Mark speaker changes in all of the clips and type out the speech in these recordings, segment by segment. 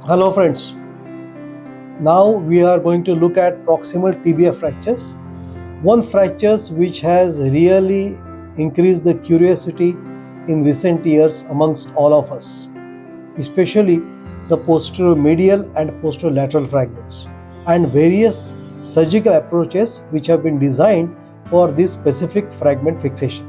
Speaker 1: Hello friends, now we are going to look at proximal tibia fractures. One fractures which has really increased the curiosity in recent years amongst all of us, especially the posterior medial and posterior lateral fragments, and various surgical approaches which have been designed for this specific fragment fixation.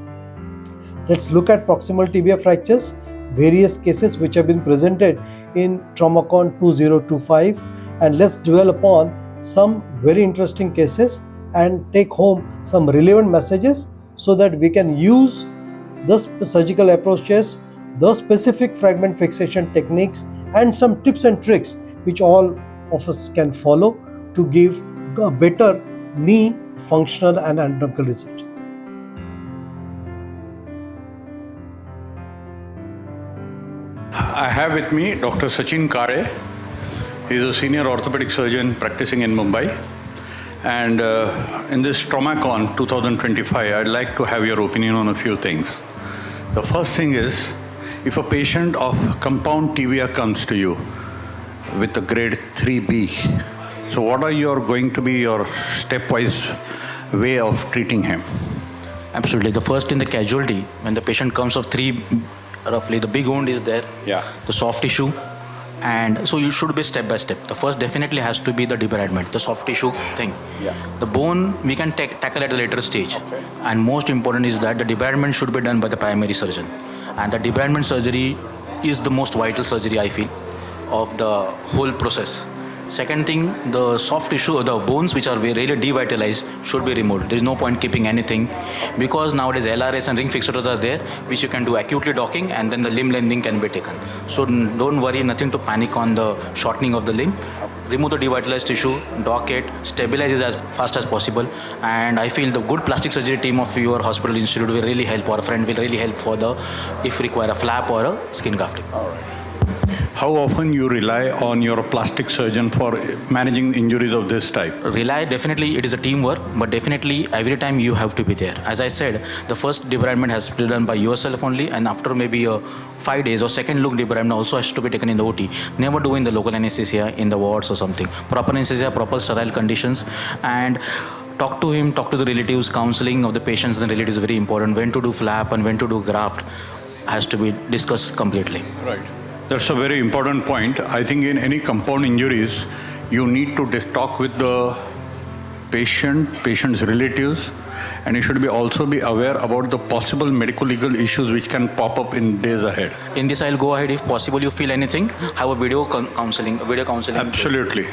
Speaker 1: Let's look at proximal tibia fractures, various cases which have been presented in TraumaCon 2025, and let's dwell upon some very interesting cases and take home some relevant messages so that we can use the surgical approaches, the specific fragment fixation techniques, and some tips and tricks which all of us can follow to give a better knee functional and anatomical result.
Speaker 2: I have with me Dr. Sachin Kale. He is a senior orthopedic surgeon practicing in Mumbai. And in this TraumaCon 2025, I'd like to have your opinion on a few things. The first thing is, if a patient of compound tibia comes to you with a grade 3B, so what are going to be your stepwise way of treating him?
Speaker 3: Absolutely. The first in the casualty, when the patient comes of 3, roughly, the big wound is there, the soft tissue, and so you should be step by step. The first definitely has to be the debridement, the soft tissue thing. The bone we can tackle at a later stage. Okay. And most important is that the debridement should be done by the primary surgeon. And the debridement surgery is the most vital surgery, I feel, of the whole process. Second thing, the soft tissue, the bones which are really devitalized should be removed. There is no point keeping anything because nowadays LRS and ring fixators are there which you can do acutely docking and then the limb lengthening can be taken. So don't worry, nothing to panic on the shortening of the limb. Remove the devitalized tissue, dock it, stabilize it as fast as possible, and I feel the good plastic surgery team of your hospital institute will really help, or a friend will really help for the, if require, a flap or a skin grafting.
Speaker 2: All right. How often you rely on your plastic surgeon for managing injuries of this type?
Speaker 3: Rely, definitely it is a teamwork, but definitely every time you have to be there. As I said, the first debridement has to be done by yourself only, and after maybe 5 days or second look debridement also has to be taken in the OT. Never do in the local anesthesia in the wards or something. Proper anesthesia, proper sterile conditions, and talk to him, talk to the relatives. Counseling of the patients and the relatives is very important. When to do flap and when to do graft has to be discussed completely.
Speaker 2: Right. That's a very important point. I think in any compound injuries, you need to talk with the patient's relatives, and you should also be aware about the possible medical legal issues which can pop up in days ahead.
Speaker 3: In this, I'll go ahead. If possible, you feel anything, have a video counseling.
Speaker 2: Absolutely.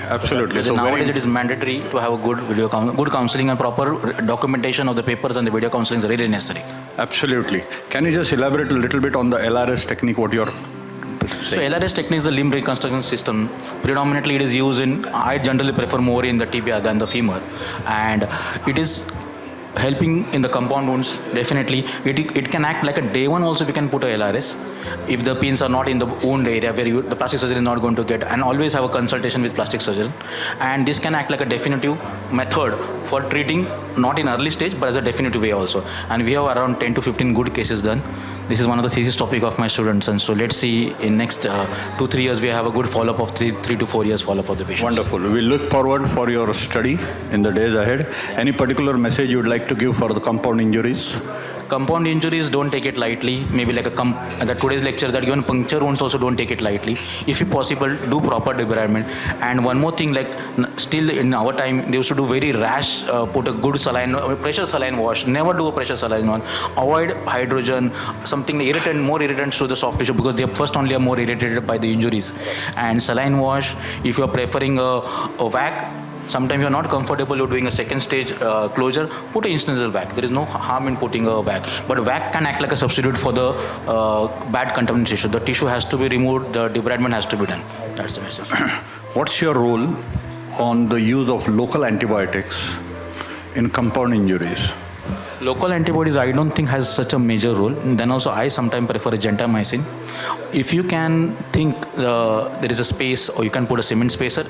Speaker 3: So nowadays, it is mandatory to have a good counseling, and proper documentation of the papers and the video counseling is really necessary.
Speaker 2: Absolutely. Can you just elaborate a little bit on the LRS technique? What you're
Speaker 3: So LRS technique is the limb reconstruction system. Predominantly it is used in, I generally prefer more in the tibia than the femur. And it is helping in the compound wounds, definitely. It can act like a day one also we can put a LRS. If the pins are not in the wound area where the plastic surgeon is not going to get, and always have a consultation with plastic surgeon. And this can act like a definitive method for treating, not in early stage, but as a definitive way also. And we have around 10 to 15 good cases done. This is one of the thesis topic of my students, and so let's see in next 2-3 years we have a good follow-up of 3 to 4 years follow-up of the patients.
Speaker 2: Wonderful. We look forward for your study in the days ahead. Any particular message you would like to give for the compound injuries?
Speaker 3: Compound injuries, don't take it lightly. Maybe like the today's lecture that even puncture wounds also don't take it lightly. If you possible, do proper debridement. And one more thing, like still in our time, they used to do very rash, put a good pressure saline wash. Never do a pressure saline one. Avoid hydrogen, something more irritants to the soft tissue because they first only are more irritated by the injuries. And saline wash, if you are preferring a vac, sometimes you are not comfortable, you're doing a second stage closure, put an incisional vac. There is no harm in putting a vac. But vac can act like a substitute for the bad contaminant tissue. The tissue has to be removed, the debridement has to be done. That's the message.
Speaker 2: What's your role on the use of local antibiotics in compound injuries?
Speaker 3: Local antibodies, I don't think has such a major role. Then also, I sometimes prefer a gentamicin. If you can think there is a space, or you can put a cement spacer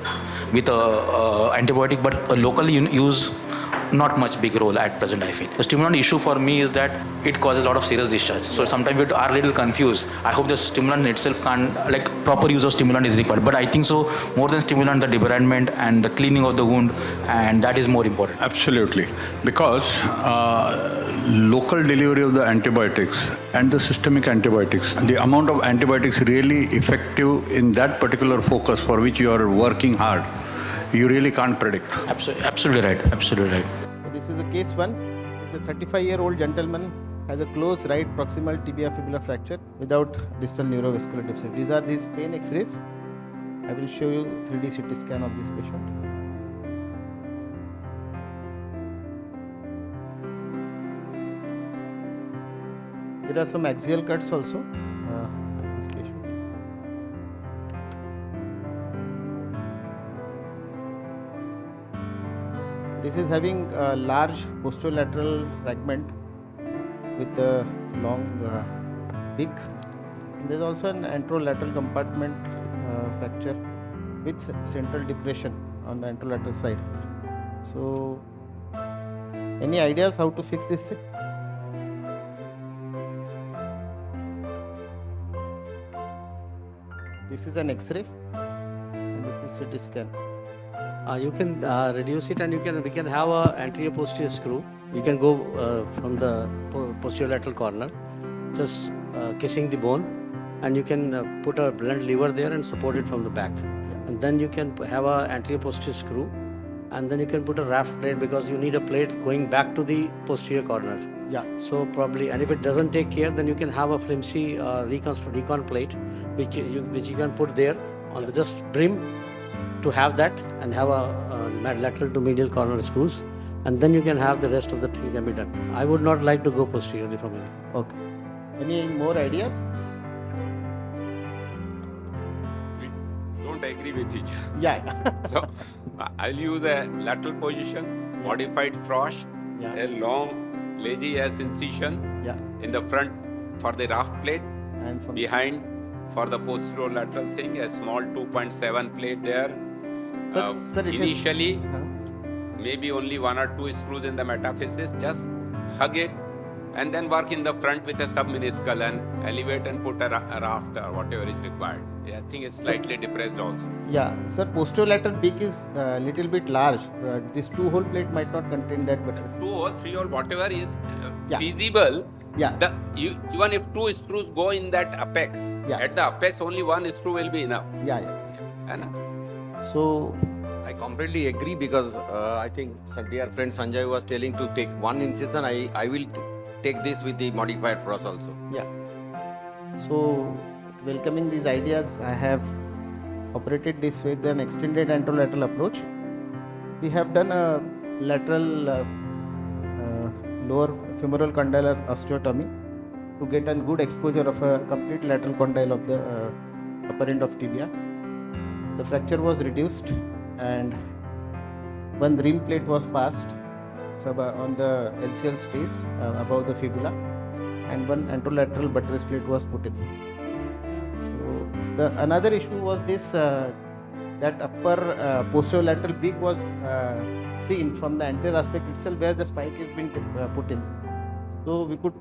Speaker 3: with a antibiotic, but locally use not much big role at present, I feel. The stimulant issue for me is that it causes a lot of serious discharge. So sometimes we are a little confused. I hope the stimulant itself can't, like proper use of stimulant is required. But I think so, more than stimulant, the debridement and the cleaning of the wound, and that is more important.
Speaker 2: Absolutely. Because local delivery of the antibiotics and the systemic antibiotics, the amount of antibiotics really effective in that particular focus for which you are working hard, you really can't predict.
Speaker 3: Absolutely right. Absolutely right.
Speaker 4: So this is a case 1. It's a 35-year-old gentleman has a closed right proximal tibia fibular fracture without distal neurovascular deficit. These are these pain X-rays. I will show you 3D CT scan of this patient. There are some axial cuts also. This patient. This is having a large posterolateral fragment with a long beak. There is also an anterolateral compartment fracture with central depression on the anterolateral side. So, any ideas how to fix this thing? This is an X-ray and this is CT scan.
Speaker 5: You can reduce it, and we can have a anterior posterior screw. You can go from the posterolateral corner, just kissing the bone, and you can put a blunt lever there and support it from the back. And then you can have a anterior posterior screw, and then you can put a raft plate, because you need a plate going back to the posterior corner.
Speaker 4: Yeah.
Speaker 5: So probably, and if it doesn't take care, then you can have a flimsy recon plate, which you can put there on the just brim to have that, and have a lateral to medial corner screws, and then you can have the rest of the thing can be done. I would not like to go posteriorly from here.
Speaker 4: Okay. Any more ideas?
Speaker 6: We don't agree with each other.
Speaker 4: Yeah.
Speaker 6: So I'll use a lateral position, modified frosh,
Speaker 4: Yeah.
Speaker 6: a long lazy as incision
Speaker 4: Yeah.
Speaker 6: in the front for the raft plate,
Speaker 4: And from
Speaker 6: behind for the posterolateral thing, a small 2.7 plate there.
Speaker 4: Sir, it is-
Speaker 6: Initially,
Speaker 4: Huh?
Speaker 6: maybe only 1 or 2 screws in the metaphysis, just hug it and then work in the front with a submeniscal and elevate and put a raft or whatever is required. Yeah, I think it's slightly depressed also.
Speaker 4: Yeah, sir, posterolateral beak is little bit large. This 2-hole plate might not contain that, but
Speaker 6: 2 hole, 3 hole, whatever is
Speaker 4: Yeah.
Speaker 6: feasible.
Speaker 4: yeah,
Speaker 6: Even if 2 screws go in that apex,
Speaker 4: Yeah.
Speaker 6: at the apex only 1 screw will be enough.
Speaker 4: yeah.
Speaker 6: And
Speaker 4: So
Speaker 7: I completely agree, because I think some dear friend Sanjay was telling to take one incision. I will take this with the modified frost also.
Speaker 4: yeah, so welcoming these ideas, I have operated this with an extended anterolateral approach. We have done a lateral lower femoral condylar osteotomy to get a good exposure of a complete lateral condyle of the upper end of tibia. The fracture was reduced and one rim plate was passed on the LCL space above the fibula, and one anterolateral buttress plate was put in. So another issue was this that upper posterolateral beak was seen from the anterior aspect itself, where the spike has been put in. So we could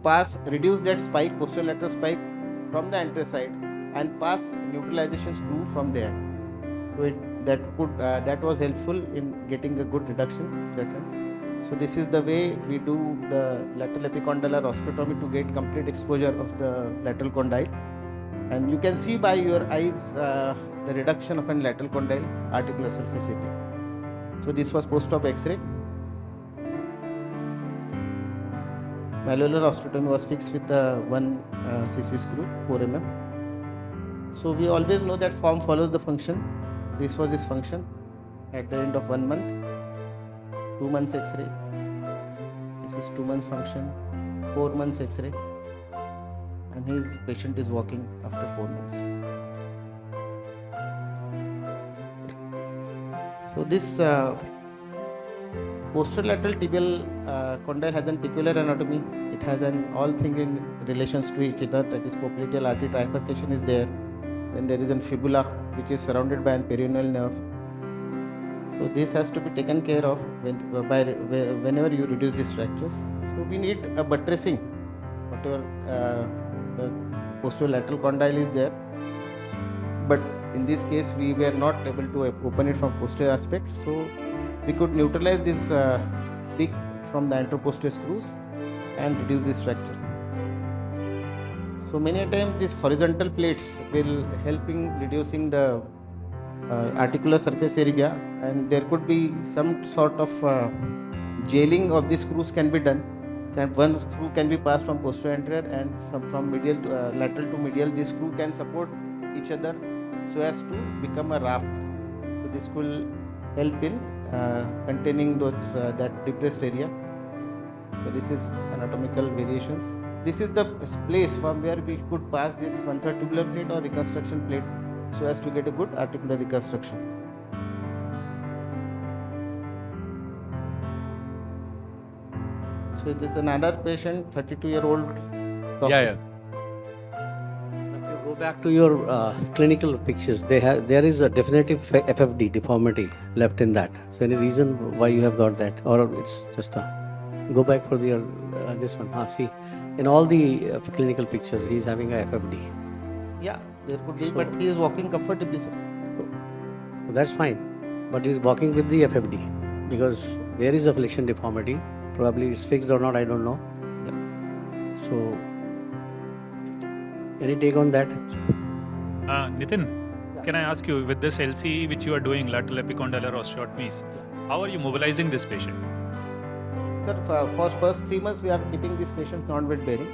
Speaker 4: reduce that spike, posterolateral spike, from the anterior side and pass neutralization screw from there. So that was helpful in getting a good reduction. So this is the way we do the lateral epicondylar osteotomy to get complete exposure of the lateral condyle. And you can see by your eyes the reduction of a lateral condyle articular surface area. So this was post-op X-ray. Malleolar osteotomy was fixed with a 1 cc screw, 4 mm. So we always know that form follows the function. This was his function at the end of 1 month. 2 months X-ray. This is 2 months function. 4 months X-ray. And his patient is walking after 4 months. So this posterolateral tibial condyle has a peculiar anatomy. It has all thing in relations to each other. That is, popliteal artery trifurcation is there. Then there is a fibula which is surrounded by a peroneal nerve. So this has to be taken care of whenever you reduce these fractures. So we need a buttressing, whatever the posterolateral condyle is there. But in this case, we were not able to open it from posterior aspect. So we could neutralize this peak from the anteroposterior screws and reduce this fracture. So many times these horizontal plates will help in reducing the articular surface area, and there could be some sort of jailing of the screws can be done. So one screw can be passed from posterior anterior and from medial lateral to medial. This screw can support each other so as to become a raft. So this will help in containing those that depressed area. So this is anatomical variations. This is the place from where we could pass this 1/3 tubular plate or reconstruction plate so as to get a good articular reconstruction. So this is another patient, 32-year-old.
Speaker 5: If you go back to your clinical pictures, there is a definitive FFD deformity left in that. So any reason why you have got that, or it's just go back for the this one. See, in all the clinical pictures, he is having a FFD.
Speaker 4: Yeah, there could be, but he is walking comfortably, sir.
Speaker 5: So that's fine, but he is walking with the FFD because there is a flexion deformity. Probably it's fixed or not, I don't know. Yeah. So, any take on that?
Speaker 8: Nitin, can I ask you, with this LCE which you are doing, lateral epicondylar osteotomies, how are you mobilizing this patient?
Speaker 4: Sir, for first 3 months, we are keeping these patients non-weight bearing.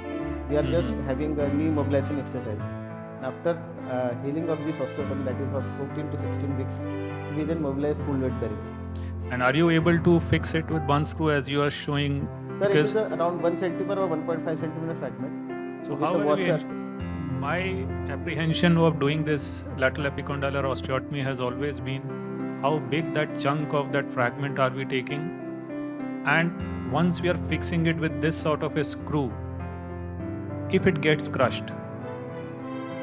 Speaker 4: We are just having a knee mobilization exercise. After healing of this osteotomy, that is for 14 to 16 weeks, we then mobilize full weight bearing.
Speaker 8: And are you able to fix it with one screw as you are showing?
Speaker 4: Sir, it is around 1 centimeter or 1.5 centimeter fragment.
Speaker 8: So how are we? My apprehension of doing this lateral epicondylar osteotomy has always been how big that chunk of that fragment are we taking, and once we are fixing it with this sort of a screw, if it gets crushed,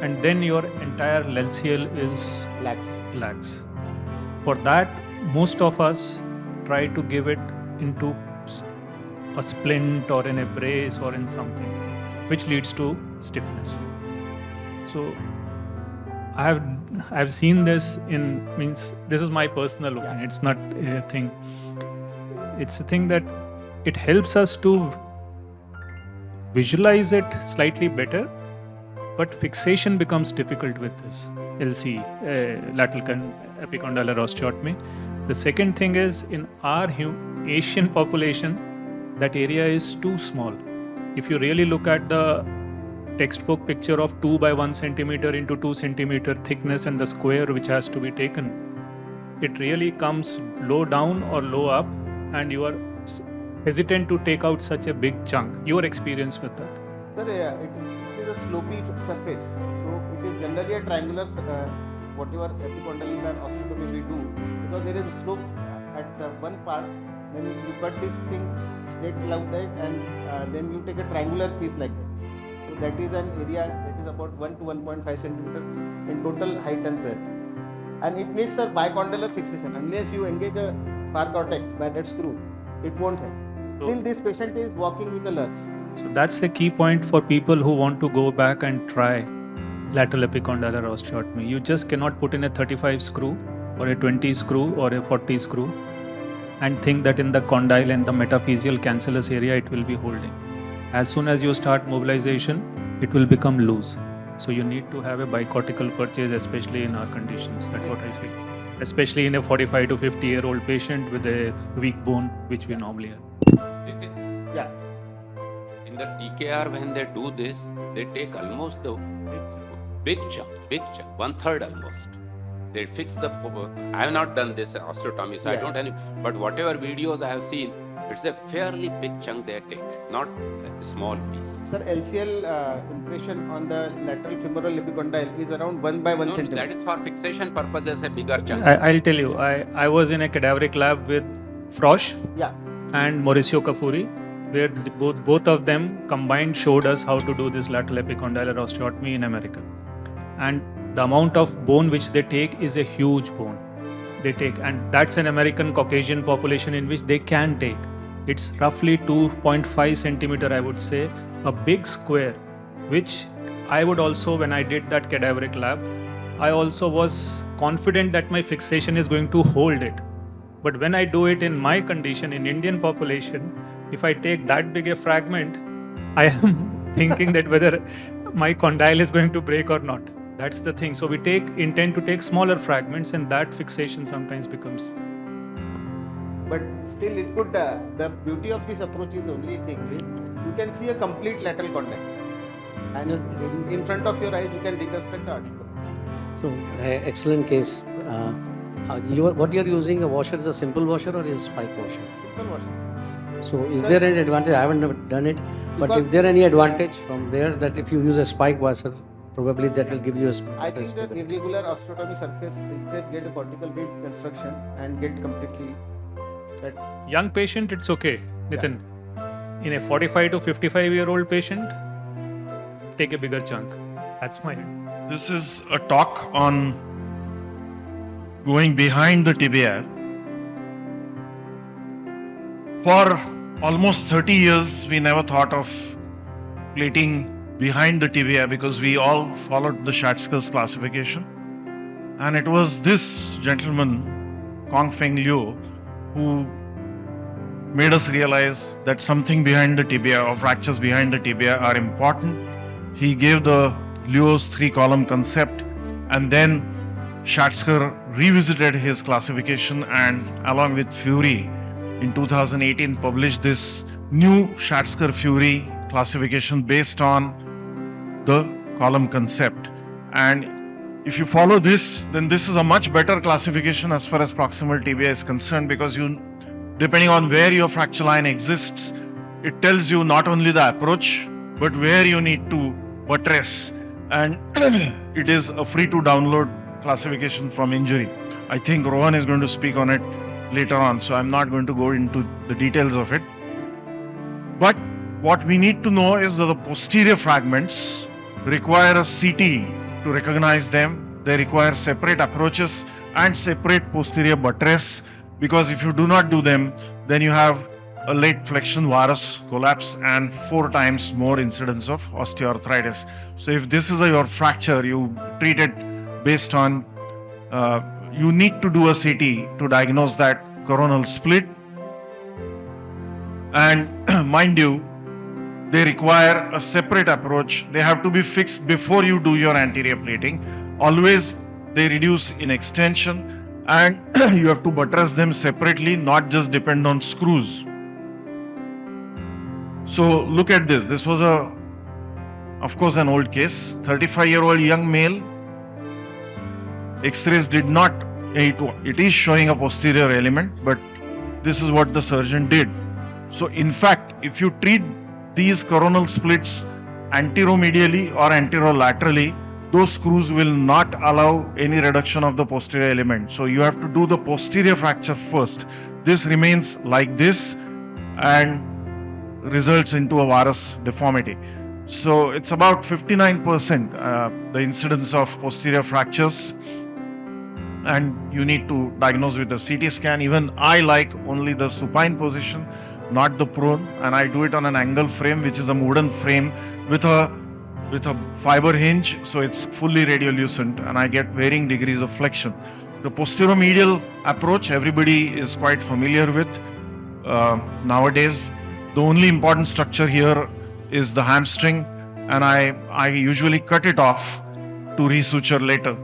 Speaker 8: and then your entire LCL is lax. For that, most of us try to give it into a splint or in a brace or in something, which leads to stiffness. So I've seen this this is my personal opinion. It's not a thing. It's a thing that it helps us to visualize it slightly better, but fixation becomes difficult with this LCE, lateral epicondylar osteotomy. The second thing is, in our Asian population, that area is too small. If you really look at the textbook picture of 2 by 1 centimeter into 2 centimeter thickness and the square which has to be taken, it really comes low down or low up, and you are hesitant to take out such a big chunk. Your experience with that?
Speaker 4: Sir, it is a slopey surface. So it is generally a triangular, whatever epicondylar osteotomy we do, because there is a slope at the one part. When you cut this thing straight like that, and then you take a triangular piece like that. So that is an area that is about 1 to 1.5 centimeter in total height and breadth. And it needs a bicondylar fixation. Unless you engage a far cortex by that screw, it won't help. Still, this patient is walking with a lurch.
Speaker 8: So that's a key point for people who want to go back and try lateral epicondylar osteotomy. You just cannot put in a 35 screw or a 20 screw or a 40 screw and think that in the condyle and the metaphyseal cancellous area it will be holding. As soon as you start mobilization, it will become loose. So you need to have a bicortical purchase, especially in our conditions. That's what I feel. Especially in a 45 to 50-year-old patient with a weak bone, which we normally have.
Speaker 4: Yeah.
Speaker 6: In the TKR, when they do this, they take almost the big chunk, 1/3 almost. They fix the. I have not done this osteotomy, so I don't know. But whatever videos I have seen, it's a fairly big chunk they take, not a small piece.
Speaker 4: Sir, LCL impression on the lateral femoral epicondyle is around 1 by 1 centimeter.
Speaker 6: That is for fixation purposes, a bigger chunk.
Speaker 8: I'll tell you, I was in a cadaveric lab with Frosch and Mauricio Cafuri, where both of them combined showed us how to do this lateral epicondylar osteotomy in America. And the amount of bone which they take is a huge bone. they take, and that's an American Caucasian population in which they can take. It's roughly 2.5 centimeter, I would say, a big square, which I would also, when I did that cadaveric lab, I also was confident that my fixation is going to hold it. But when I do it in my condition, in Indian population, if I take that big a fragment, I am thinking that whether my condyle is going to break or not. That's the thing. So we intend to take smaller fragments, and that fixation sometimes becomes.
Speaker 4: But still it could, the beauty of this approach is only thing is, you can see a complete lateral condyle. And in front of your eyes, you can reconstruct the article.
Speaker 5: So, excellent case. What you are using, a washer, is a simple washer or is spike washer?
Speaker 4: Simple washer.
Speaker 5: So, is there any advantage? I haven't done it, but is there any advantage from there that if you use a spike washer, probably that will give you a
Speaker 4: I think the irregular osteotomy surface, it can get a cortical reconstruction and get completely.
Speaker 8: Young patient, it's okay, Nitin. In a 45 to 55-year-old patient, take a bigger chunk. That's fine.
Speaker 9: This is a talk on going behind the tibia. For almost 30 years, we never thought of plating behind the tibia because we all followed the Schatzker's classification. And it was this gentleman, Kong Feng Liu, who made us realize that something behind the tibia or fractures behind the tibia are important. He gave the Liu's 3-column concept, and then Schatzker revisited his classification and along with Fury in 2018 published this new Schatzker-Fury classification based on the column concept. And if you follow this, then this is a much better classification as far as proximal tibia is concerned, because you, depending on where your fracture line exists, it tells you not only the approach but where you need to buttress, and it is a free to download classification from Injury. I think Rohan is going to speak on it later on, so I'm not going to go into the details of it. But what we need to know is that the posterior fragments require a CT to recognize them. They require separate approaches and separate posterior buttress, because if you do not do them, then you have a late flexion varus collapse and 4 times more incidence of osteoarthritis. So if this is your fracture, you treat it based on, you need to do a CT to diagnose that coronal split. And mind you, they require a separate approach. They have to be fixed before you do your anterior plating. Always they reduce in extension, and you have to buttress them separately, not just depend on screws. So look at this. This was of course, an old case. 35-year-old young male. X-rays did not, it is showing a posterior element, but this is what the surgeon did. So in fact, if you treat these coronal splits anteromedially or anterolaterally, those screws will not allow any reduction of the posterior element. So you have to do the posterior fracture first. This remains like this and results into a varus deformity. So it's about 59% the incidence of posterior fractures, and you need to diagnose with a CT scan. Even I like only the supine position, not the prone, and I do it on an angle frame, which is a wooden frame with a fiber hinge, so it's fully radiolucent, and I get varying degrees of flexion. The posteromedial approach everybody is quite familiar with nowadays. The only important structure here is the hamstring, and I usually cut it off to resuture later.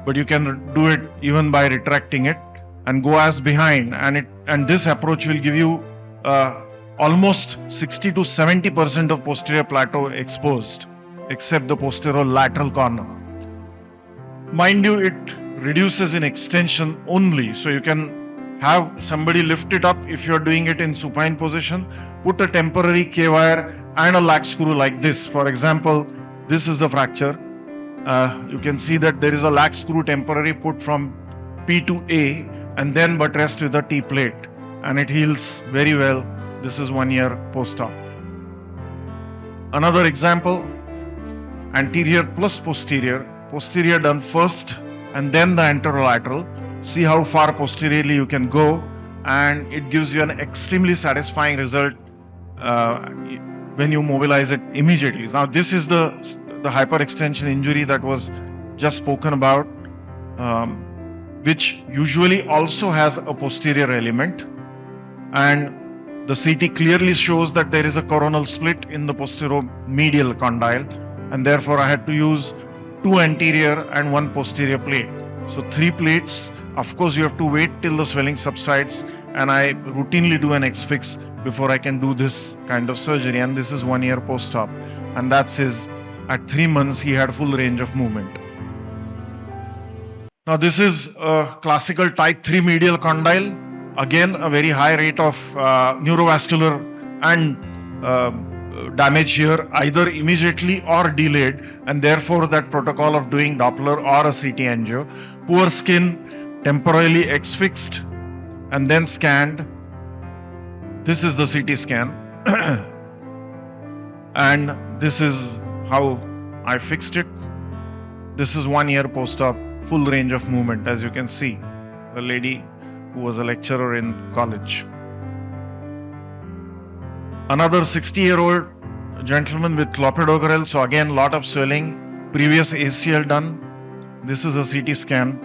Speaker 9: But you can do it even by retracting it and go as behind, and this approach will give you almost 60 to 70% of posterior plateau exposed, except the posterior lateral corner. Mind you, it reduces in extension only, so you can have somebody lift it up if you're doing it in supine position, put a temporary K-wire and a lag screw like this. For example, this is the fracture. You can see that there is a lag screw temporary put from P to A and then buttressed with a T-plate, and it heals very well. This is 1 year post-op. Another example, anterior plus posterior, posterior done first and then the anterolateral. see how far posteriorly you can go, and it gives you an extremely satisfying result when you mobilize it immediately. Now this is the hyperextension injury that was just spoken about, which usually also has a posterior element, and the CT clearly shows that there is a coronal split in the posterior-medial condyle, and therefore I had to use 2 anterior and 1 posterior plate. So 3 plates. Of course, you have to wait till the swelling subsides, and I routinely do an X-fix before I can do this kind of surgery, and this is 1 year post-op, and that's his. At 3 months, he had full range of movement. Now this is a classical type 3 medial condyle. Again, a very high rate of neurovascular and damage here, either immediately or delayed, and therefore that protocol of doing Doppler or a CT angio. Poor skin, temporarily X-fixed and then scanned. This is the CT scan and this is how I fixed it. This is 1 year post-op, full range of movement, as you can see. The lady who was a lecturer in college. Another 60-year-old gentleman with clopidogrel. So again, lot of swelling, previous ACL done. This is a CT scan,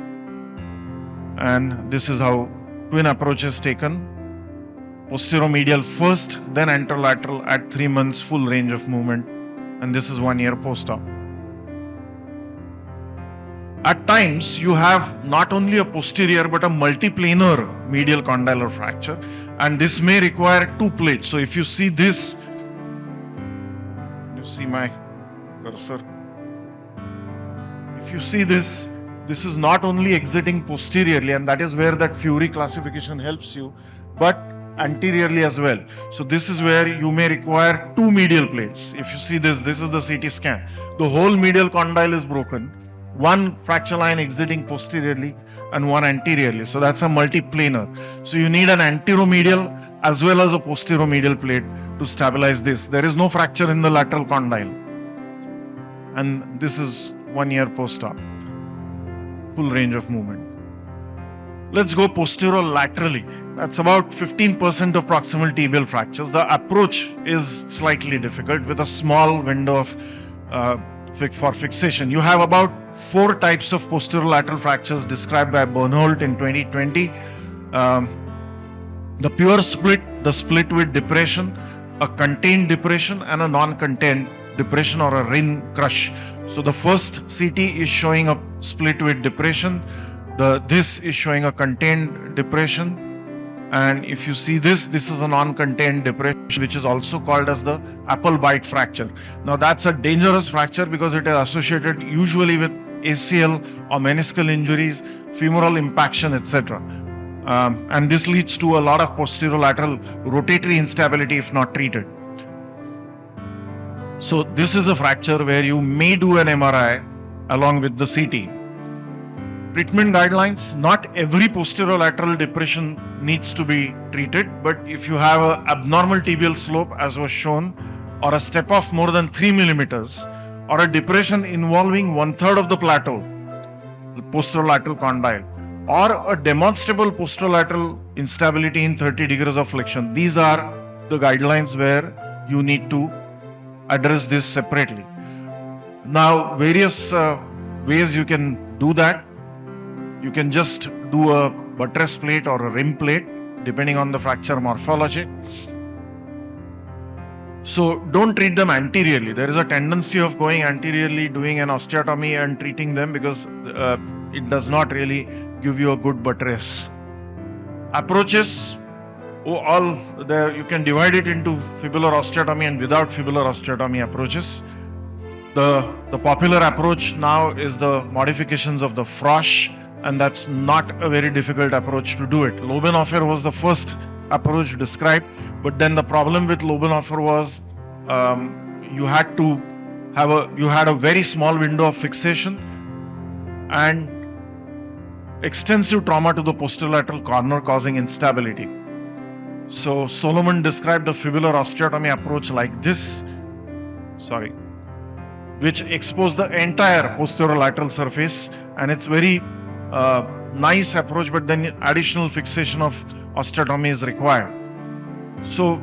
Speaker 9: and this is how twin approach is taken. Posteromedial first, then anterolateral at 3 months, full range of movement, and this is 1 year post-op. At times, you have not only a posterior but a multiplanar medial condylar fracture, and this may require 2 plates. So if you see this, you see my cursor. If you see this, this is not only exiting posteriorly, and that is where that Fury classification helps you, but anteriorly as well. So this is where you may require 2 medial plates. If you see this, this is the CT scan. The whole medial condyle is broken. 1 fracture line exiting posteriorly and 1 anteriorly. So that's a multiplanar. So you need an anteromedial as well as a posteromedial plate to stabilize this. There is no fracture in the lateral condyle. And this is 1 year post-op. Full range of movement. Let's go posterolaterally. That's about 15% of proximal tibial fractures. The approach is slightly difficult with a small window of for fixation. You have about 4 types of posterolateral fractures described by Bernholt in 2020. The pure split, the split with depression, a contained depression, and a non-contained depression or a ring crush. So the first CT is showing a split with depression. This is showing a contained depression. And if you see this, this is a non-contained depression, which is also called as the apple bite fracture. Now that's a dangerous fracture because it is associated usually with ACL or meniscal injuries, femoral impaction, etc. And this leads to a lot of posterolateral rotatory instability if not treated. So this is a fracture where you may do an MRI along with the CT. Treatment guidelines: not every posterolateral depression needs to be treated, but if you have an abnormal tibial slope as was shown, or a step off more than 3 millimeters, or a depression involving 1/3 of the plateau, the posterolateral condyle, or a demonstrable posterolateral instability in 30 degrees of flexion, these are the guidelines where you need to address this separately. Now, various ways you can do that. You can just do a buttress plate or a rim plate depending on the fracture morphology. So don't treat them anteriorly. There is a tendency of going anteriorly, doing an osteotomy and treating them because it does not really give you a good buttress. Approaches, you can divide it into fibular osteotomy and without fibular osteotomy approaches. The popular approach now is the modifications of the Frosch, and that's not a very difficult approach to do it. Lobenhofer was the first approach described, but then the problem with Lobenhofer was you had a very small window of fixation and extensive trauma to the posterolateral corner causing instability. So Solomon described the fibular osteotomy approach like this, which exposed the entire posterolateral surface, and it's very nice approach, but then additional fixation of osteotomy is required. So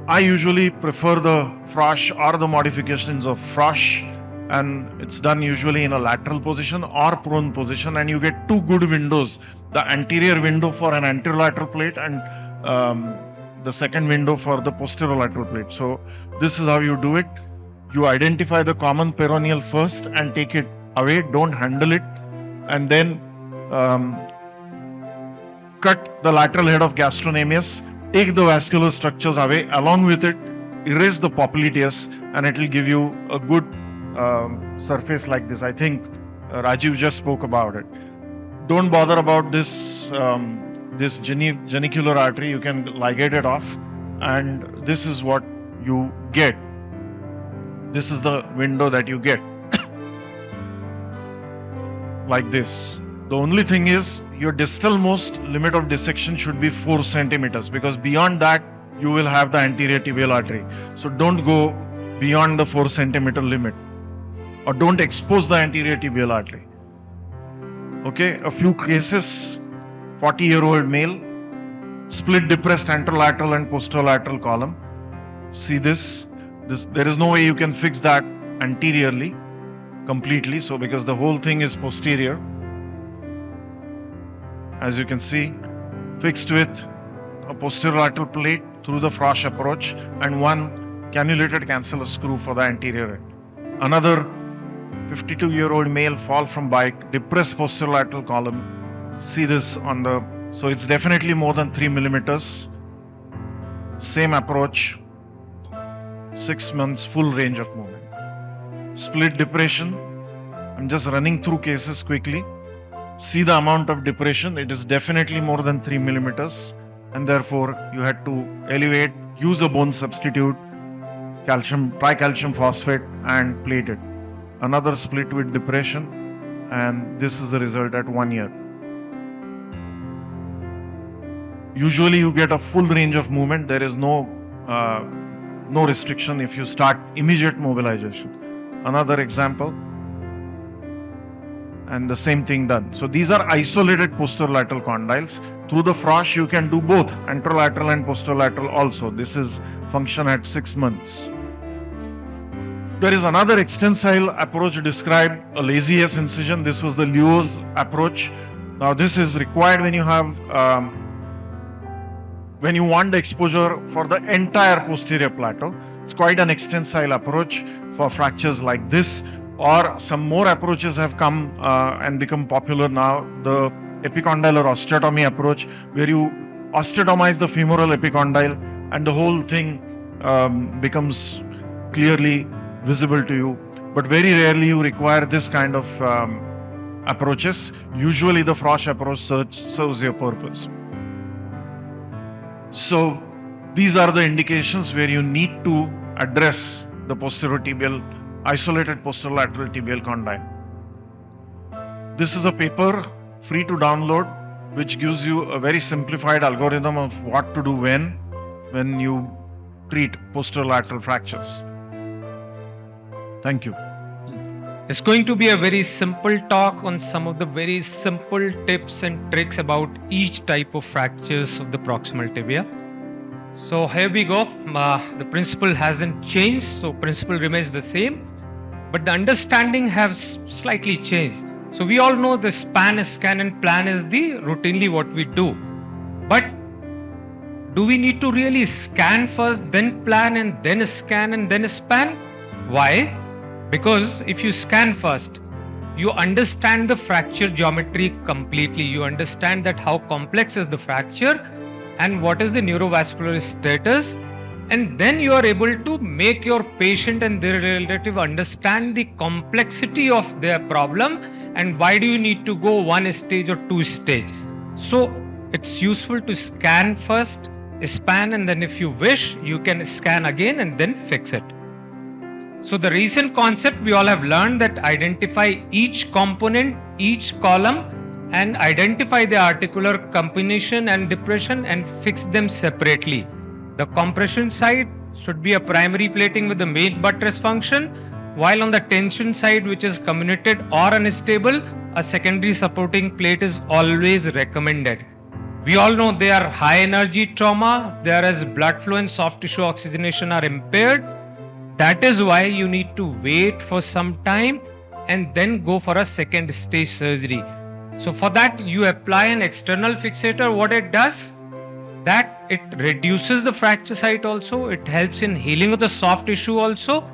Speaker 9: I usually prefer the Frosh or the modifications of Frosh, and it's done usually in a lateral position or prone position, and you get two good windows, the anterior window for an anterolateral plate and the second window for the posterolateral plate. So this is how you do it. You identify the common peroneal first and take it away, don't handle it, and then cut the lateral head of gastrocnemius, take the vascular structures away, along with it erase the popliteus, and it will give you a good surface like this. I think Rajiv just spoke about it. Don't bother about this genicular artery, you can ligate it off, and this is what you get. This is the window that you get. Like this. The only thing is your distal most limit of dissection should be 4 centimeters, because beyond that you will have the anterior tibial artery. So don't go beyond the 4 centimeter limit, or don't expose the anterior tibial artery. Okay, a few cases, 40-year-old male, split depressed anterolateral and posterolateral column. See this? There is no way you can fix that anteriorly completely, so because the whole thing is posterior. As you can see, fixed with a posterolateral plate through the Frosh approach and one cannulated cancellous screw for the anterior end. Another 52-year-old male, fall from bike, depressed posterolateral column. See this on the, so it's definitely more than 3 millimeters. Same approach, 6 months, full range of movement. Split depression, I'm just running through cases quickly. See the amount of depression, it is definitely more than 3 millimeters, and therefore you had to elevate, use a bone substitute, tricalcium phosphate, and plate it. Another split with depression, and this is the result at 1 year. Usually you get a full range of movement, there is no restriction if you start immediate mobilization. Another example, and the same thing done. So these are isolated posterolateral condyles. Through the Frosh you can do both anterolateral and posterolateral also. This is function at 6 months. There is another extensile approach described, a lazy S incision. This was the Lewis approach. Now this is required when you have when you want the exposure for the entire posterior plateau. It's quite an extensile approach for fractures like this, or some more approaches have come and become popular now. The epicondylar osteotomy approach, where you osteotomize the femoral epicondyle and the whole thing becomes clearly visible to you. But very rarely you require this kind of approaches. Usually the Frosh approach serves your purpose. So these are the indications where you need to address the posterotibial, isolated posterolateral tibial condyle. This is a paper free to download, which gives you a very simplified algorithm of what to do when you treat posterolateral fractures. Thank you.
Speaker 10: It's going to be a very simple talk on some of the very simple tips and tricks about each type of fractures of the proximal tibia. So here we go. The principle hasn't changed, so principle remains the same, but the understanding has slightly changed. So we all know the span, scan and plan is the routinely what we do. But do we need to really scan first, then plan, and then scan and then span? Why? Because if you scan first, you understand the fracture geometry completely. You understand that how complex is the fracture and what is the neurovascular status, and then you are able to make your patient and their relative understand the complexity of their problem and why do you need to go 1 stage or 2 stage. So it's useful to scan first, span, and then if you wish you can scan again and then fix it. So the recent concept we all have learned that identify each component, each column, and identify the articular combination and depression and fix them separately. The compression side should be a primary plating with the main buttress function, while on the tension side, which is comminuted or unstable, a secondary supporting plate is always recommended. We all know they are high energy trauma, whereas blood flow and soft tissue oxygenation are impaired. That is why you need to wait for some time and then go for a second stage surgery. So for that you apply an external fixator. What it does, that it reduces the fracture site also, it helps in healing of the soft tissue also.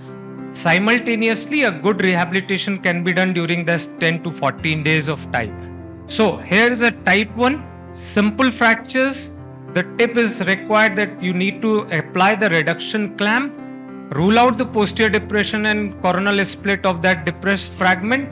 Speaker 10: Simultaneously, a good rehabilitation can be done during this 10 to 14 days of time. So here is a type 1 simple fractures. The tip is required that you need to apply the reduction clamp, rule out the posterior depression and coronal split of that depressed fragment.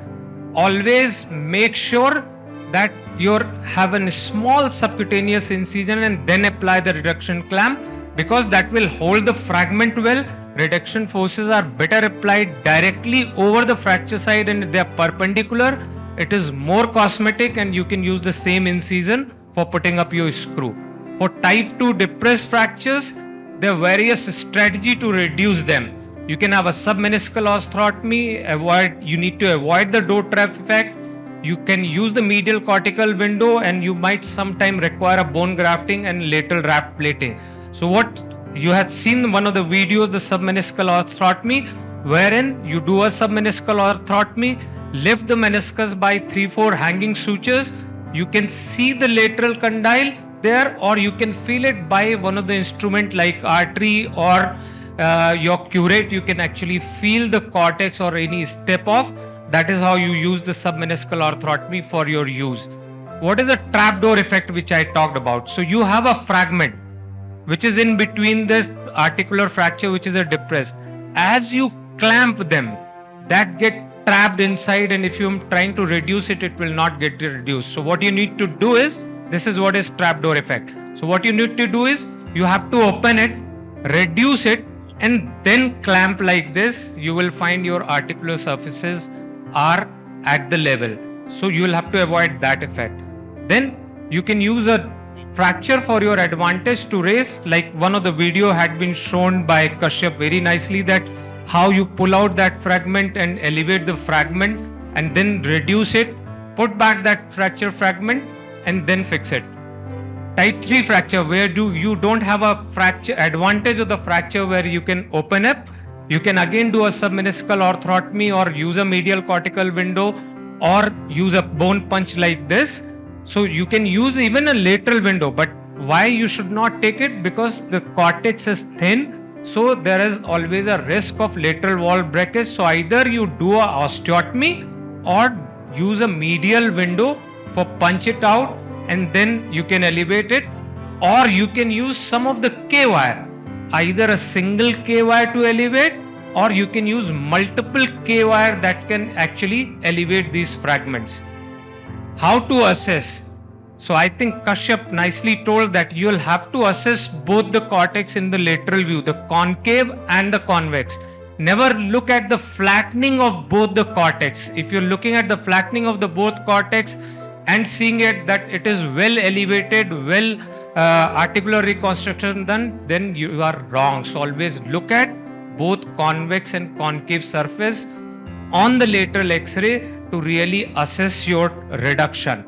Speaker 10: Always make sure that you have a small subcutaneous incision and then apply the reduction clamp, because that will hold the fragment well. Reduction forces are better applied directly over the fracture side and they are perpendicular. It is more cosmetic and you can use the same incision for putting up your screw. For type 2 depressed fractures, there are various strategies to reduce them. You can have a submeniscal osteotomy, you need to avoid the door trap effect. You can use the medial cortical window and you might sometime require a bone grafting and lateral raft plating. So what you have seen one of the videos, the submeniscal osteotomy, wherein you do a submeniscal osteotomy, lift the meniscus by 3-4 hanging sutures. You can see the lateral condyle there, or you can feel it by one of the instrument like artery or your curate. You can actually feel the cortex or any step off. That is how you use the submeniscal osteotomy for your use. What is a trapdoor effect which I talked about? So you have a fragment which is in between the articular fracture, which is a depressed. As you clamp them, that get trapped inside, and if you're trying to reduce it, it will not get reduced. So what you need to do is, this is what is trapdoor effect. So what you need to do is, you have to open it, reduce it, and then clamp like this. You will find your articular surfaces are at the level. So you will have to avoid that effect. Then you can use a fracture for your advantage to raise, like one of the video had been shown by Kashyap very nicely, that how you pull out that fragment and elevate the fragment and then reduce it, put back that fracture fragment and then fix it. Type 3 fracture, where you don't have a fracture advantage of the fracture where you can open up, you can again do a submeniscal orthotomy or use a medial cortical window or use a bone punch like this. So you can use even a lateral window, but why you should not take it? Because the cortex is thin, so there is always a risk of lateral wall breakage. So either you do a osteotomy or use a medial window for punch it out and then you can elevate it, or you can use some of the K-wire, either a single K-wire to elevate, or you can use multiple K-wire that can actually elevate these fragments. How to assess? So I think Kashyap nicely told that you will have to assess both the cortex in the lateral view, the concave and the convex. Never look at the flattening of both the cortex. If you're looking at the flattening of the both cortex and seeing it that it is well elevated, well articular reconstruction done, then you are wrong. So always look at both convex and concave surface on the lateral X-ray to really assess your reduction.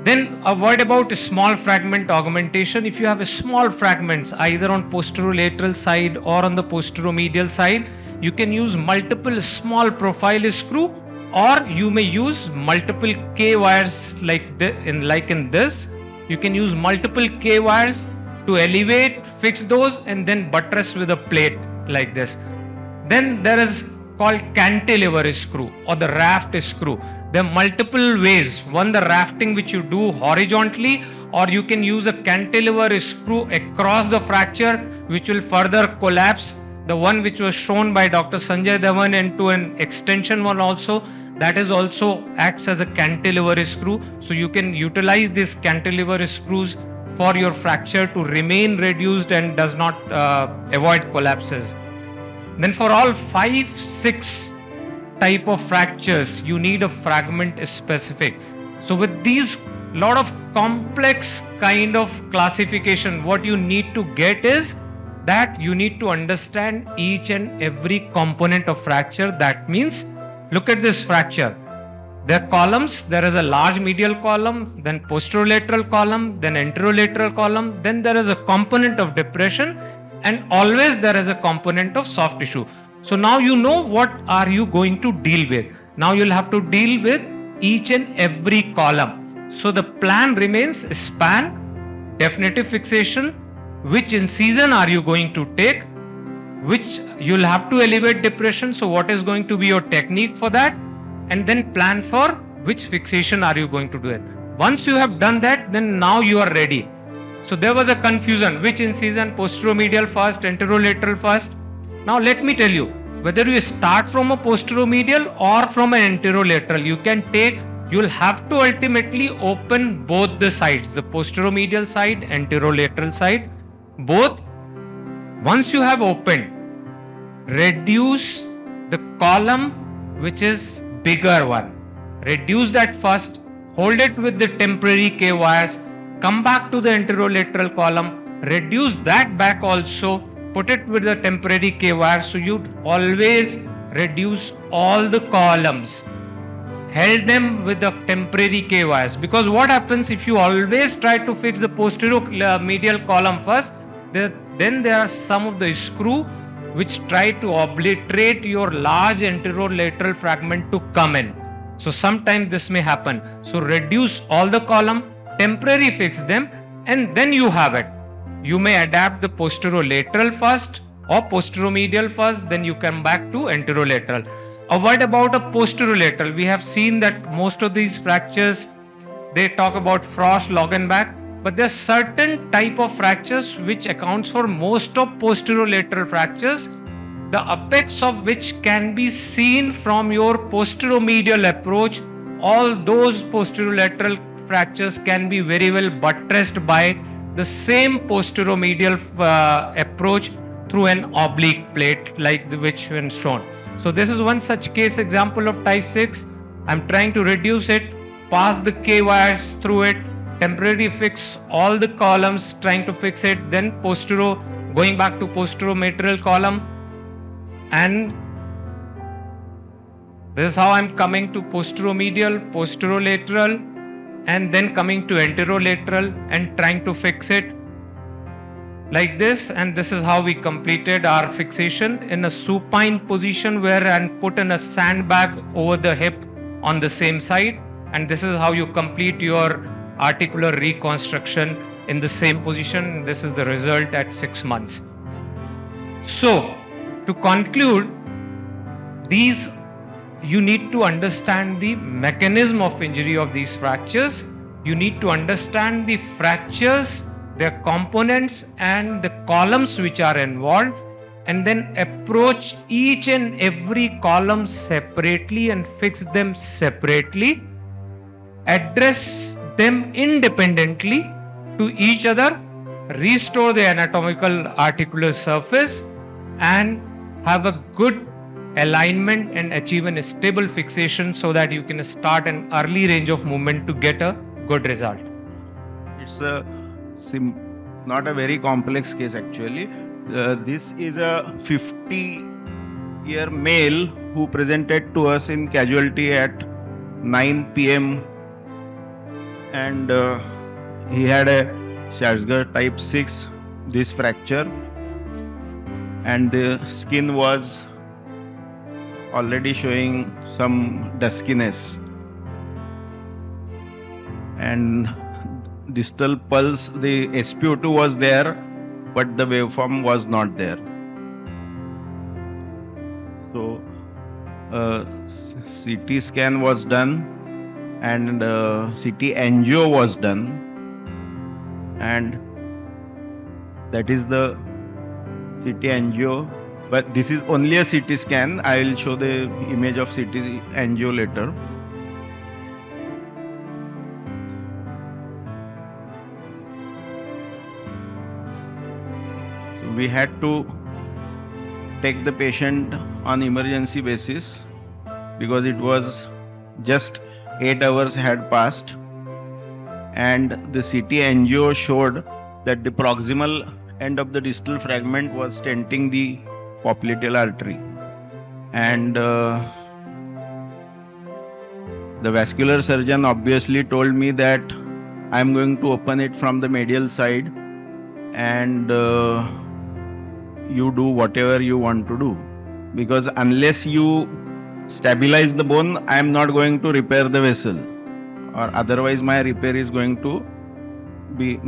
Speaker 10: Then avoid about small fragment augmentation. If you have a small fragments either on posterolateral side or on the posteromedial side, you can use multiple small profile screw, or you may use multiple K wires like in this. You can use multiple K wires to elevate, fix those, and then buttress with a plate like this. Then there is called cantilever screw or the raft screw. There are multiple ways. One, the rafting which you do horizontally, or you can use a cantilever screw across the fracture which will further collapse. The one which was shown by Dr. Sanjay Dhawan and to an extension one also, that is also acts as a cantilever screw. So you can utilize these cantilever screws for your fracture to remain reduced and does not avoid collapses. Then for all 5-6 type of fractures, you need a fragment specific. So with these lot of complex kind of classification, what you need to get is that you need to understand each and every component of fracture. That means, look at this fracture. There are columns, there is a large medial column, then posterolateral column, then anterolateral column, then there is a component of depression, and always there is a component of soft tissue. So now you know what are you going to deal with. Now you'll have to deal with each and every column. So the plan remains span, definitive fixation, which incision are you going to take, which you'll have to elevate depression. So what is going to be your technique for that? And then plan for which fixation are you going to do it. Once you have done that, then now you are ready. So there was a confusion, which incision, posteromedial first, anterolateral first. Now let me tell you, whether you start from a posteromedial or from an anterolateral, you'll have to ultimately open both the sides, the posteromedial side, anterolateral side, both. Once you have opened, reduce the column which is bigger one. Reduce that first, hold it with the temporary K wires, come back to the anterolateral column, reduce that back also, put it with the temporary K wires. So you always reduce all the columns, held them with the temporary K wires, because what happens if you always try to fix the posterior medial column first, then there are some of the screw which try to obliterate your large anterolateral fragment to come in. So sometimes this may happen. So reduce all the column, temporary fix them, and then you have it. You may adapt the posterolateral first or posteromedial first, then you come back to anterolateral. A word about a posterolateral. We have seen that most of these fractures, they talk about Frost, Logenbach, but there are certain type of fractures which accounts for most of posterolateral fractures, the apex of which can be seen from your posteromedial approach. All those posterolateral fractures can be very well buttressed by the same posteromedial approach through an oblique plate like which when shown. So this is one such case example of type 6. I'm trying to reduce it, pass the K wires through it, temporarily fix all the columns, trying to fix it, then going back to posteromaterial column, and this is how I'm coming to posteromedial, posterolateral, and then coming to anterolateral and trying to fix it like this. And this is how we completed our fixation in a supine position where and put in a sandbag over the hip on the same side. And this is how you complete your articular reconstruction in the same position. This is the result at 6 months. So to conclude, you need to understand the mechanism of injury of these fractures. You need to understand the fractures, their components and the columns which are involved, and then approach each and every column separately and fix them separately, address them independently to each other, restore the anatomical articular surface, and have a good alignment and achieve a stable fixation so that you can start an early range of movement to get a good result.
Speaker 11: It's not a very complex case actually. This is a 50-year male who presented to us in casualty at 9 p.m. and he had a Schatzger type 6, this fracture, and the skin was already showing some duskiness, and distal pulse, the SpO2 was there, but the waveform was not there. So CT scan was done and CT angio was done, and that is the CT angio. But this is only a CT scan. I will show the image of CT angio later. So we had to take the patient on emergency basis because it was just 8 hours had passed, and the CT angio showed that the proximal end of the distal fragment was stenting the popliteal artery, and The vascular surgeon obviously told me that I'm going to open it from the medial side and you do whatever you want to do, because unless you stabilize the bone, I am not going to repair the vessel, or otherwise my repair is going to be,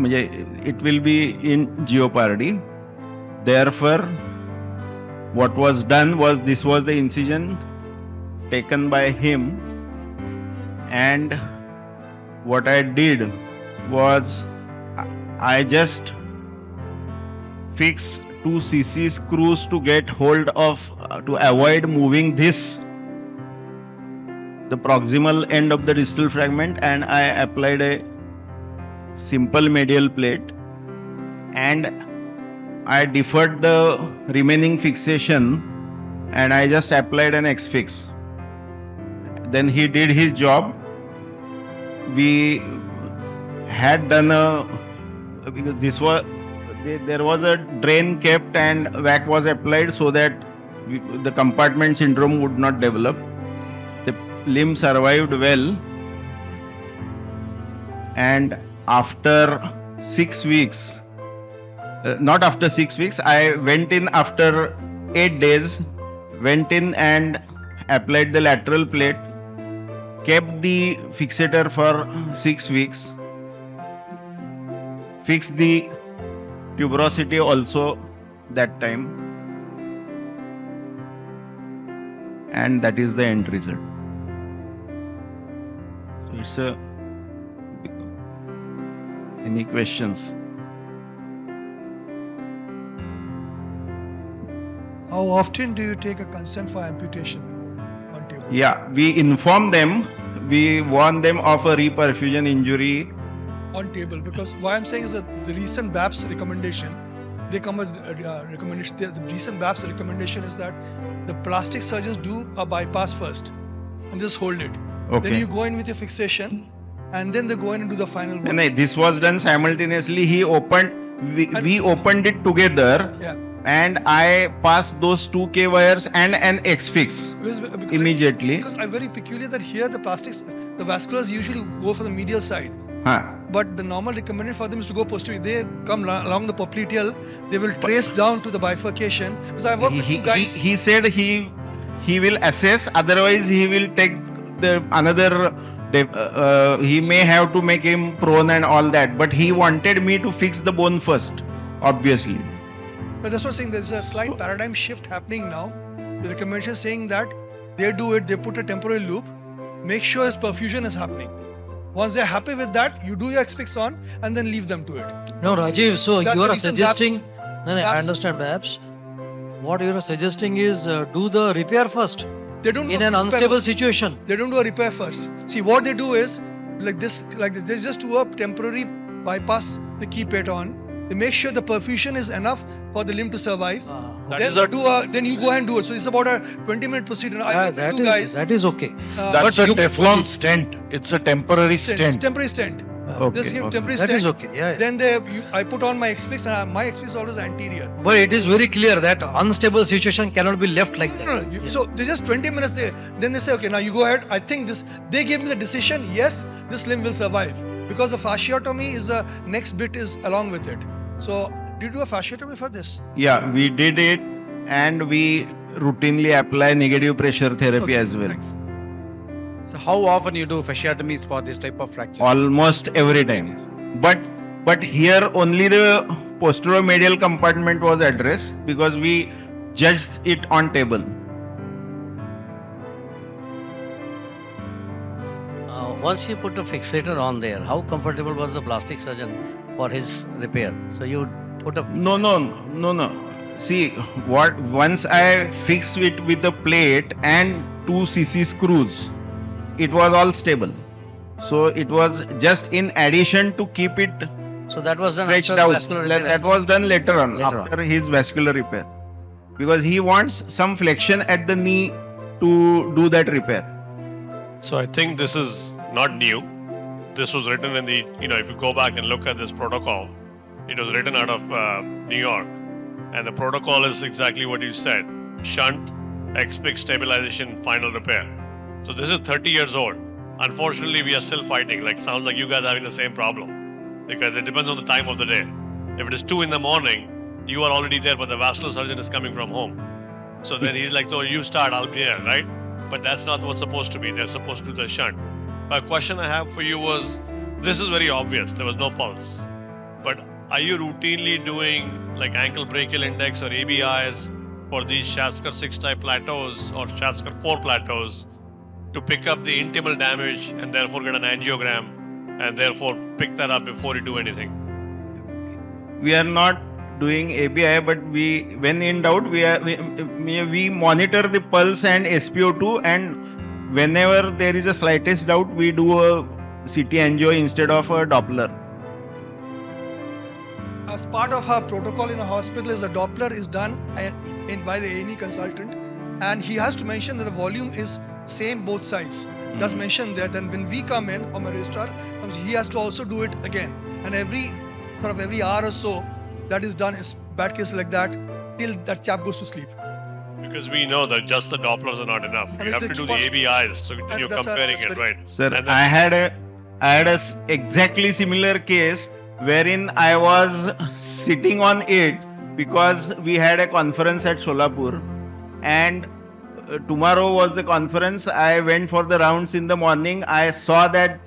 Speaker 11: it will be in jeopardy. Therefore, what was done was, this was the incision taken by him, and what I did was I just fixed 2 cc screws to get hold of, to avoid moving this, the proximal end of the distal fragment, and I applied a simple medial plate, and I deferred the remaining fixation and I just applied an X-fix. Then he did his job. We had done because this was, there was a drain kept and vac was applied so that the compartment syndrome would not develop. The limb survived well, and after 6 weeks, not after 6 weeks, I went in after 8 days, went in and applied the lateral plate, kept the fixator for 6 weeks, fixed the tuberosity also that time, and that is the end result. So it's a, any questions?
Speaker 12: How often do you take a consent for amputation on table?
Speaker 11: Yeah, we inform them, we warn them of a reperfusion injury.
Speaker 12: On table, because what I'm saying is that the recent BAPS recommendation, they come with recommendation. The recent BAPS recommendation is that the plastic surgeons do a bypass first and just hold it.
Speaker 11: Okay.
Speaker 12: Then you go in with your fixation, and then they go in and do the final one.
Speaker 11: No, this was done simultaneously. He opened, we opened it together.
Speaker 12: Yeah.
Speaker 11: And I passed those 2K wires and an X-fix immediately.
Speaker 12: Because I'm very peculiar that here the plastics, the vasculars usually go for the medial side. But the normal recommended for them is to go posterior. They come along the popliteal, they will trace down to the bifurcation. Because I work with two guys.
Speaker 11: He said he will assess, otherwise he will take the another, he may have to make him prone and all that. But he wanted me to fix the bone first, obviously.
Speaker 12: But that's what I'm saying, there's a slight paradigm shift happening now. The recommendation is saying that they do it, they put a temporary loop, make sure his perfusion is happening. Once they're happy with that, you do your X-fix on and then leave them to it.
Speaker 1: No, Rajiv, so
Speaker 12: That's
Speaker 1: you
Speaker 12: the
Speaker 1: are
Speaker 12: reason
Speaker 1: suggesting,
Speaker 12: BAPS.
Speaker 1: no, I understand BAPS. What you are suggesting is do the repair first.
Speaker 12: They don't
Speaker 1: in an unstable situation.
Speaker 12: They don't do a repair first. See, what they do is, like this, they just do a temporary bypass, they keep it on. They make sure the perfusion is enough for the limb to survive. Then you go and do it. So it's about a 20-minute procedure.
Speaker 1: That is okay.
Speaker 9: That's a Teflon stent. It's a temporary stent.
Speaker 12: Temporary stent. This temporary
Speaker 1: that
Speaker 12: stent.
Speaker 1: is okay. Yeah.
Speaker 12: Then I put on my X-fix, and my X-fix is always anterior.
Speaker 1: But it is very clear that unstable situation cannot be left like that.
Speaker 12: No. So they just 20 minutes there. Then they say, okay, now you go ahead. I think this. They gave me the decision. Yes, this limb will survive because the fasciotomy is the next bit is along with it. So did you do a fasciotomy for this?
Speaker 11: Yeah, we did it, and we routinely apply negative pressure therapy as well.
Speaker 12: Thanks.
Speaker 13: So how often you do fasciotomies for this type of fracture?
Speaker 11: Almost every time. But here only the posteromedial compartment was addressed because we judged it on table.
Speaker 5: Once you put a fixator on there, how comfortable was the plastic surgeon for his repair? So you put a...
Speaker 11: No. See, once I fixed it with the plate and 2 cc screws, it was all stable. So it was just in addition to keep it
Speaker 5: so that was done
Speaker 11: stretched
Speaker 5: after
Speaker 11: out.
Speaker 5: vascular repair.
Speaker 11: That was done later on, after his vascular repair. Because he wants some flexion at the knee to do that repair.
Speaker 14: So I think this is not new. This was written in the, if you go back and look at this protocol, it was written out of New York. And the protocol is exactly what you said. Shunt, X-fix stabilization, final repair. So this is 30 years old. Unfortunately, we are still fighting. Like, sounds like you guys are having the same problem because it depends on the time of the day. If it is 2 in the morning, you are already there, but the vascular surgeon is coming from home. So then he's like, "Oh, you start, I'll be here," right? But that's not what's supposed to be. They're supposed to do the shunt. A question I have for you was, this is very obvious. There was no pulse. But are you routinely doing like ankle brachial index or ABIs for these Shaskar 6 type plateaus or Shaskar 4 plateaus to pick up the intimal damage and therefore get an angiogram and therefore pick that up before you do anything?
Speaker 11: We are not doing ABI, but when in doubt, we monitor the pulse and SpO2, and whenever there is a slightest doubt, we do a CT angio instead of a Doppler.
Speaker 12: As part of our protocol in a hospital, is a Doppler is done by the A&E consultant, and he has to mention that the volume is same both sides. Does mention that. Then when we come in, or my registrar comes, he has to also do it again, and every hour or so, that is done. Is bad case like that till that chap goes to sleep.
Speaker 14: Because we know that just the Dopplers are not enough. You have to do the ABIs, so then you're comparing it, right?
Speaker 11: Sir, I had a exactly similar case wherein I was sitting on it because we had a conference at Solapur, and tomorrow was the conference. I went for the rounds in the morning. I saw that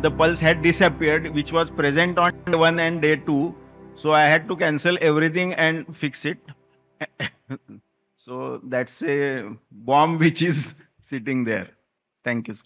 Speaker 11: the pulse had disappeared, which was present on day 1 and day 2. So I had to cancel everything and fix it. So that's a bomb which is sitting there. Thank you.